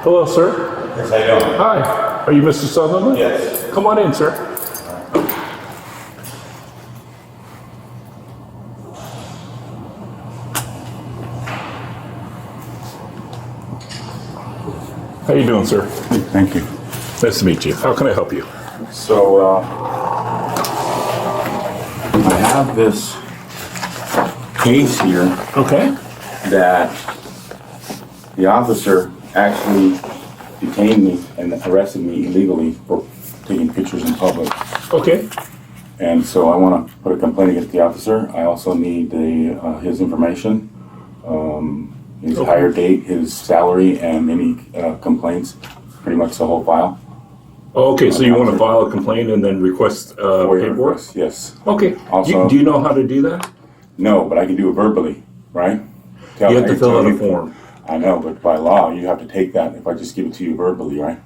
Hello, sir. Yes, how you doing? Hi. Are you Mr. Sutherland? Yes. Come on in, sir. How you doing, sir? Thank you. Nice to meet you. How can I help you? So, I have this case here Okay. that the officer actually detained me and arrested me illegally for taking pictures in public. Okay. And so I want to put a complaint against the officer. I also need his information, his Okay. hire date, his salary, and any complaints, pretty much the whole file. Okay, so you want to file a complaint and then request For your paperwork? request, yes. Okay. Also- Do you know how to do that? No, but I can do it verbally, right? You have to fill out a you- form. I know, but by law, you have to take that if I just give it to you verbally, right?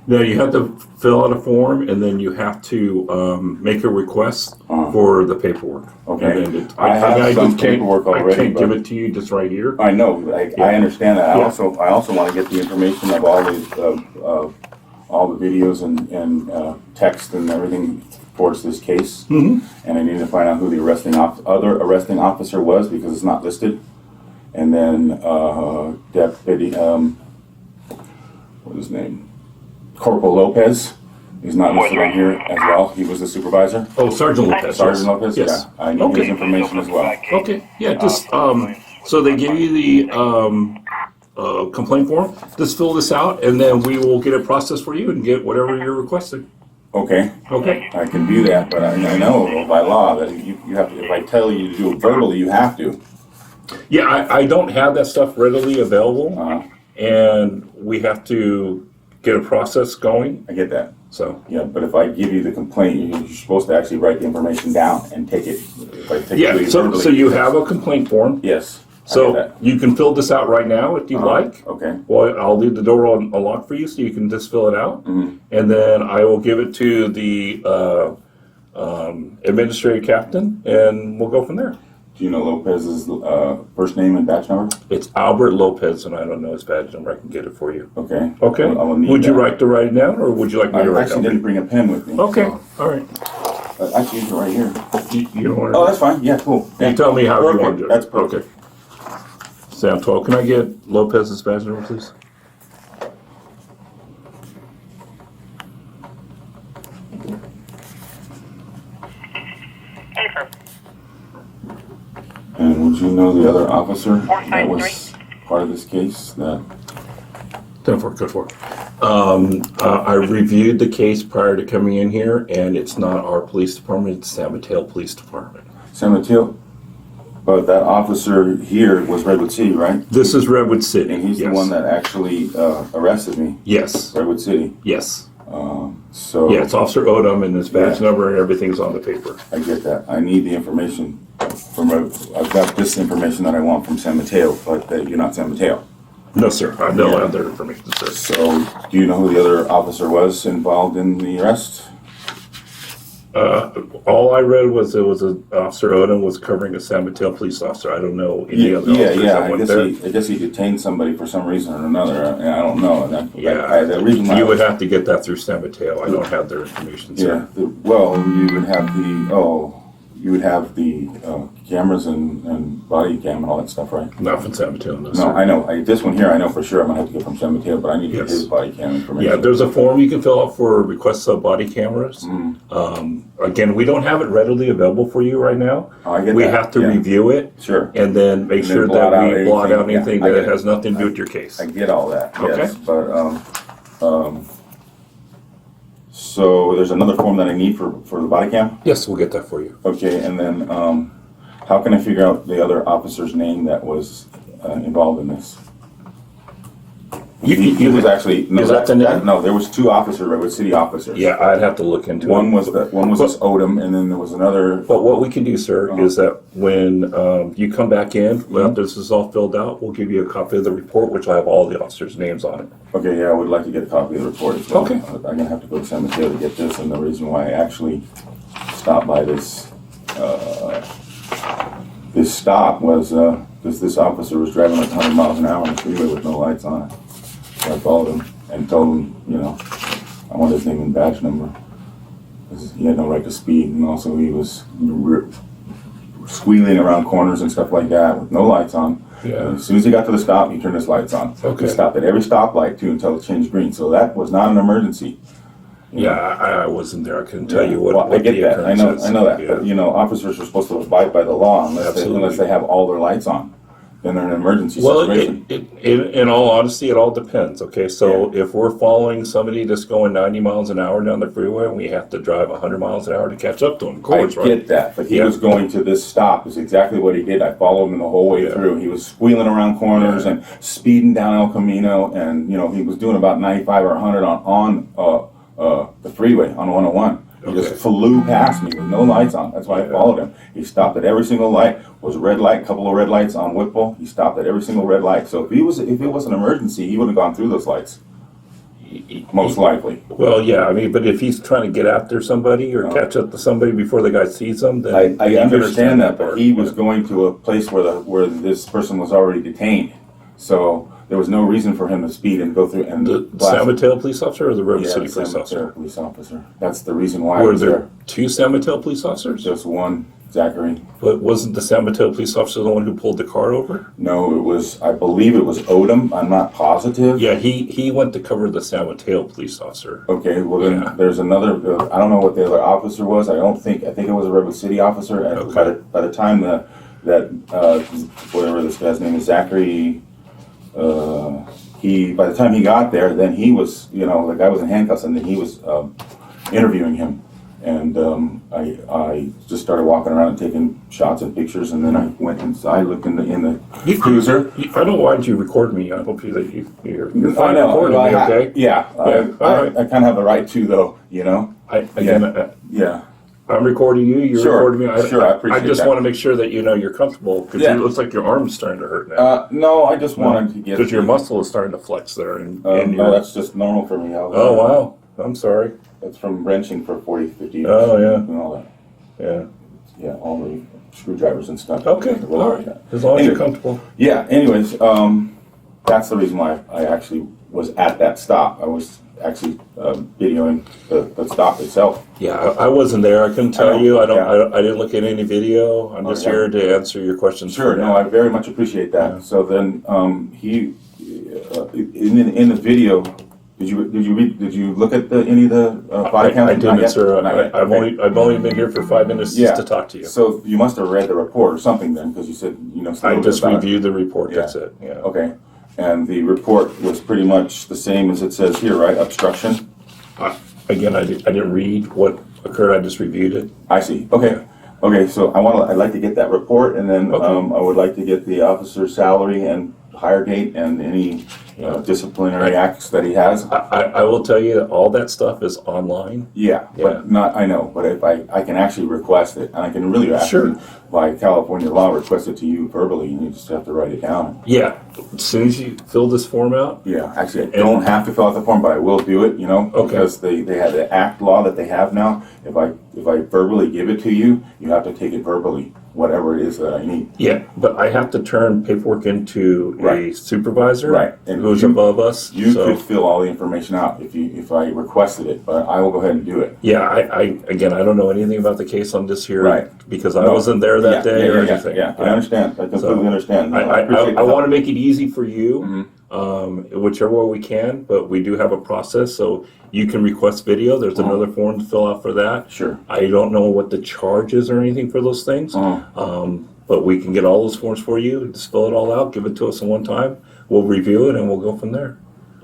No, you have to fill out a form and then you have to make a request for the paperwork. Okay. And then I have just some can't- paperwork I already, can't give but- it to you just right here. I know, I understand that. Yeah. I also want to get the information of all the videos and text and everything towards this case. Mm-hmm. And I need to find out who the other arresting officer was because it's not listed. And then Deputy, what was his name? Corporal Lopez. He's not listed on here as well. He was the supervisor. Oh, Sergeant Lopez. Sergeant yes. Lopez? Yes. Yeah. I need Okay. his information as well. Okay. Yeah. Just so they give you the complaint form. Just fill this out, and then we will get it processed for you and get whatever you're requesting. Okay. Okay. I can do that, but I know by law that you have to, if I tell you to do it verbally, you have to. Yeah, I don't have that stuff readily available, and we have to get a process going. I get that. So Yeah, but if I give you the complaint, you're supposed to actually write the information down and take it. If I take it to yeah, you so verbally- so you have a complaint form. Yes. I get So that. you can fill this out right now if you'd like. Okay. Well, I'll leave the door unlocked for you so you can just fill it out. Mm-hmm. And then I will give it to the administrative captain and we'll go from there. Do you know Lopez's first name and badge number? It's Albert Lopez and I don't know his badge number. I can get it for you. Okay. Okay. I will need Would you that. like to write it down or would you like me I to write it actually down? didn't bring a pen with me. Okay, so- all right. Actually, it's right here. You don't want Oh, that's fine. Yeah, cool. You tell me how you Perfect. want to do it. That's perfect. Okay. Sound 12. Can I get Lopez's badge number, please? And would you know the other officer that was part of this case? That 10-4, good for. I reviewed the case prior to coming in here, and it's not our police department, it's San Mateo Police Department. San Mateo? But that officer here was Redwood City, right? This is Redwood City. And he's yes. the one that actually arrested me. Yes, Redwood City. yes. So Yeah, it's Officer Odom, and his badge Yeah. number and everything's on the paper. I get that. I need the information from. I've got this information that I want from San Mateo, but you're not San Mateo. No, sir, I don't Yeah. have their information, sir. So do you know who the other officer was involved in the arrest? All I read was it was Officer Odom was covering a San Mateo police officer. I don't know any other officers that I went guess there. I guess he detained somebody for some reason or another. I don't know. Yeah, The reason why you I would was- have to get that through San Mateo. I don't have their information, Yeah. sir. Well, you would have the cameras and body cam and all that stuff, right? Not from San Mateo, no, No, sir. I know. This one here, I know for sure. I'm gonna have to get from San Mateo, but I need to get Yes. his body cam information. Yeah, there's a form you can fill out for requests of body cameras. Again, we don't have it readily available for you right now. Oh, I get We that, have to yeah. review it Sure. and then make And then sure blot that out we blot out anything. Yeah, anything I that get it. has nothing to do with your case. I get all that. Okay. Yes, but so there's another form that I need for the body cam. Yes, we'll get that for you. Okay, and then how can I figure out the other officer's name that was involved in this? He was actually, no, Is that the name? no, there was two officers, Redwood City officers. Yeah, I'd have to look into One it. was this Odom, and then there was another. But what we can do, sir, is that when you come back in, after this is all filled out, we'll give you a copy of the report, which will have all the officers' names on it. Okay, yeah, I would like to get a copy of the report as well. Okay. I'm gonna have to go to San Mateo to get this, and the reason why I actually stopped by this stop was because this officer was driving like 100 miles an hour on the freeway with no lights on it. So I followed him and told him, I want his name and badge number. 'Cause he had no right to speed, and also he was squealing around corners and stuff like that with no lights on. Yeah. And as soon as he got to the stop, he turned his lights on. Okay. He stopped at every stoplight too until it changed green. So that was not an emergency. Yeah, I wasn't there. I couldn't tell you what. Well, I what get the that. I occurrence is. know that. Yeah. But officers are supposed to abide by the law Absolutely. unless they have all their lights on. Then they're in an emergency Well, situation. in all honesty, it all depends. Okay, so if we're following somebody that's going 90 miles an hour down the freeway, and we have to drive 100 miles an hour to catch up to them. Of course, I right? get that, but he Yeah. was going to this stop. Is exactly what he did. I followed him the whole way Yeah. through. He was squealing around corners Yeah. and speeding down El Camino, and he was doing about 95 or 100 on the freeway on 101. He just Okay. flew past me with no lights on. That's why I Yeah. followed him. He stopped at every single light. Was a red light, couple of red lights on Whipple. He stopped at every single red light. So if it was an emergency, he would have gone through those lights. Most likely. Well, yeah, I mean, but if he's trying to get after somebody or catch up to somebody before the guy sees them, then I you understand that, but part. he was going to a place where this person was already detained. So there was no reason for him to speed and go through and The San Mateo police officer or the River City the police San officer? Mateo police officer. That's the reason why I Were was there there. two San Mateo police officers? Just one, Zachary. But wasn't the San Mateo police officer the one who pulled the car over? No, I believe it was Odom. I'm not positive. Yeah, he went to cover the San Mateo police officer. Okay, well then Yeah. there's another. I don't know what the other officer was. I think it was a Redwood City officer. And Okay. by the time that whatever this guy's name is, Zachary. By the time he got there, then he was, the guy was in handcuffs, and then he was interviewing him, and I just started walking around and taking shots and pictures, and then I went inside, looked in the cruiser. I don't know why you record me. I hope you're I fine know, recording well, me, okay? Yeah, Yeah, all right. I kind of have the right to, though. Yeah. I'm recording you. You're Sure, recording me. sure, I appreciate just that. want to make sure that you're comfortable because Yeah. it looks like your arm's starting to hurt now. No, I just wanted to get Because your muscle is starting to flex there, and No, your. that's just normal for me. Oh wow! I'm sorry. That's from wrenching for 40, 50 years. Oh, yeah. And all that. Yeah. Yeah, all the screwdrivers and stuff. Okay. Well, All right. As long as you're Anyway. comfortable. Yeah, anyways, that's the reason why I actually was at that stop. I was actually videoing the stop itself. Yeah, I wasn't there. I couldn't tell know, you. yeah. I didn't look at any video. I'm just yeah. here to answer your questions. Sure, for no, now. I very much appreciate that. Yeah. So then he in the video, did you look at any of the body cams? I Not didn't, yet? sir. Not yet, I've okay. only been here for 5 minutes Yeah. just to talk to you. So you must have read the report or something then, because you said I just about it. reviewed the report. Yeah. That's it. Yeah. Okay, and the report was pretty much the same as it says here, right? Obstruction. Again, I didn't read what occurred. I just reviewed it. I see. Okay. Okay. So I'd like to get that report, and then Okay. I would like to get the officer's salary and hire date and any disciplinary acts that he has. I will tell you that all that stuff is online. Yeah, Yeah. but not. I know, but if I can actually request it, and I can really Sure. actually by California law request it to you verbally, and you just have to write it down. Yeah. As soon as you fill this form out, Yeah, actually, I don't have to fill out the form, but I will do it, Okay. because they have the act law that they have now. If I verbally give it to you, you have to take it verbally, whatever it is that I need. yeah, but I have to turn paperwork into a Right. supervisor Right. And who's you- above us. You so, could fill all the information out if I requested it, but I will go ahead and do it. yeah, I don't know anything about the case on this here Right. because I No. wasn't there that day or anything. Yeah, I understand. I completely understand. No, I appreciate the want help. to make it easy for you, Mm-hmm. whichever way we can, but we do have a process, so you can request video. There's another form to fill out for that. Sure. I don't know what the charge is or anything for those things, but we can get all those forms for you. Just fill it all out, give it to us in one time. We'll review it, and we'll go from there.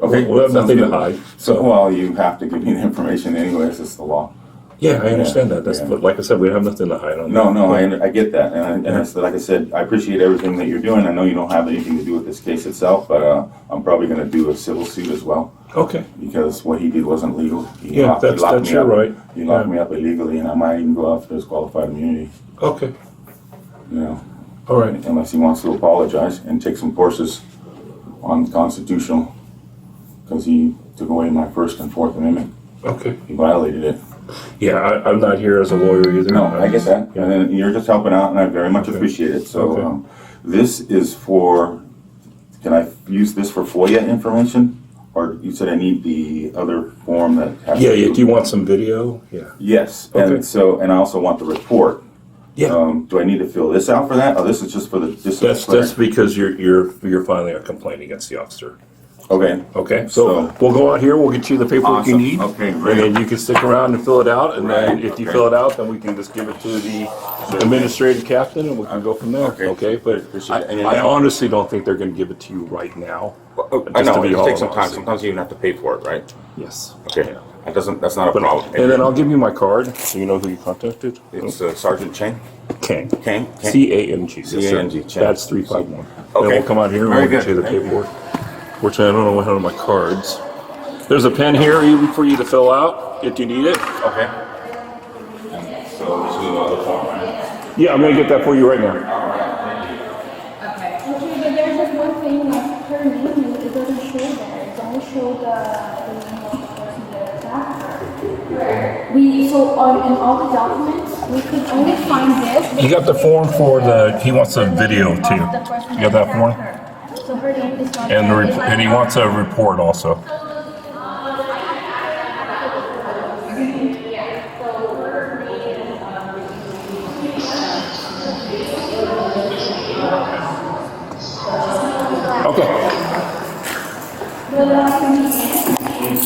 Okay, We'll have sounds nothing to good. hide. So, well, you have to give me the information anyways, it's the law. Yeah, I understand that. That's Yeah. but like I said, we have nothing to hide on. No, that. no, I get that, and it's, like I said, I appreciate everything that you're doing. I know you don't have anything to do with this case itself, but I'm probably going to do a civil suit as well Okay. because what he did wasn't legal. He Yeah, locked- he that's locked that's me your up. right. He locked Yeah. me up illegally, and I might even go after his qualified immunity. Okay. You know, All right. unless he wants to apologize and take some courses on constitutional, because he took away my First and Fourth Amendment. Okay. He violated it. Yeah, I'm not here as a lawyer either. No, I get that. Yeah. And then you're just helping out, and I very much Okay. appreciate it. So, Okay. this is for, can I use this for FOIA information? Or you said I need the other form that has. Yeah, yeah. Do you want some video? Yeah. Yes, Okay. and so, and I also want the report. Yeah. Do I need to fill this out for that? Oh, this is just for the That's because you're filing a complaint against the officer. Okay. Okay. So- So we'll go out here. We'll get you the paperwork you Awesome. need. Okay, And great. then you can stick around and fill it out. And then Right, if you okay. fill it out, then we can just give it to the administrative captain, and we can go from there. Okay. Okay. But Appreciate it. And I then- honestly don't think they're going to give it to you right now. I Just to know, be it all takes some time. honest. Sometimes you even have to pay for it, right? Yes. Okay. That's not a But, problem. and then I'll give you my card so you know who you contacted. It's Sergeant Chang. Kang. Kang? C-A-N-G. Yes, sir. C-A-N-G, Chang. That's 351. Okay. Then we'll come out here and Very we'll get you good. the paperwork. Fortunately, I don't know what happened to my cards. There's a pen here even for you to fill out if you need it. Okay. So this is another form, right? Yeah, I'm gonna get that for you right now. Okay, but there's just one thing, like her name, it doesn't show there. It only show the name of the person that attacked her. In all the documents, we could only find this. You got the form for he wants a video too. You got that form? So her name is not. And he wants a report also. Okay. The last thing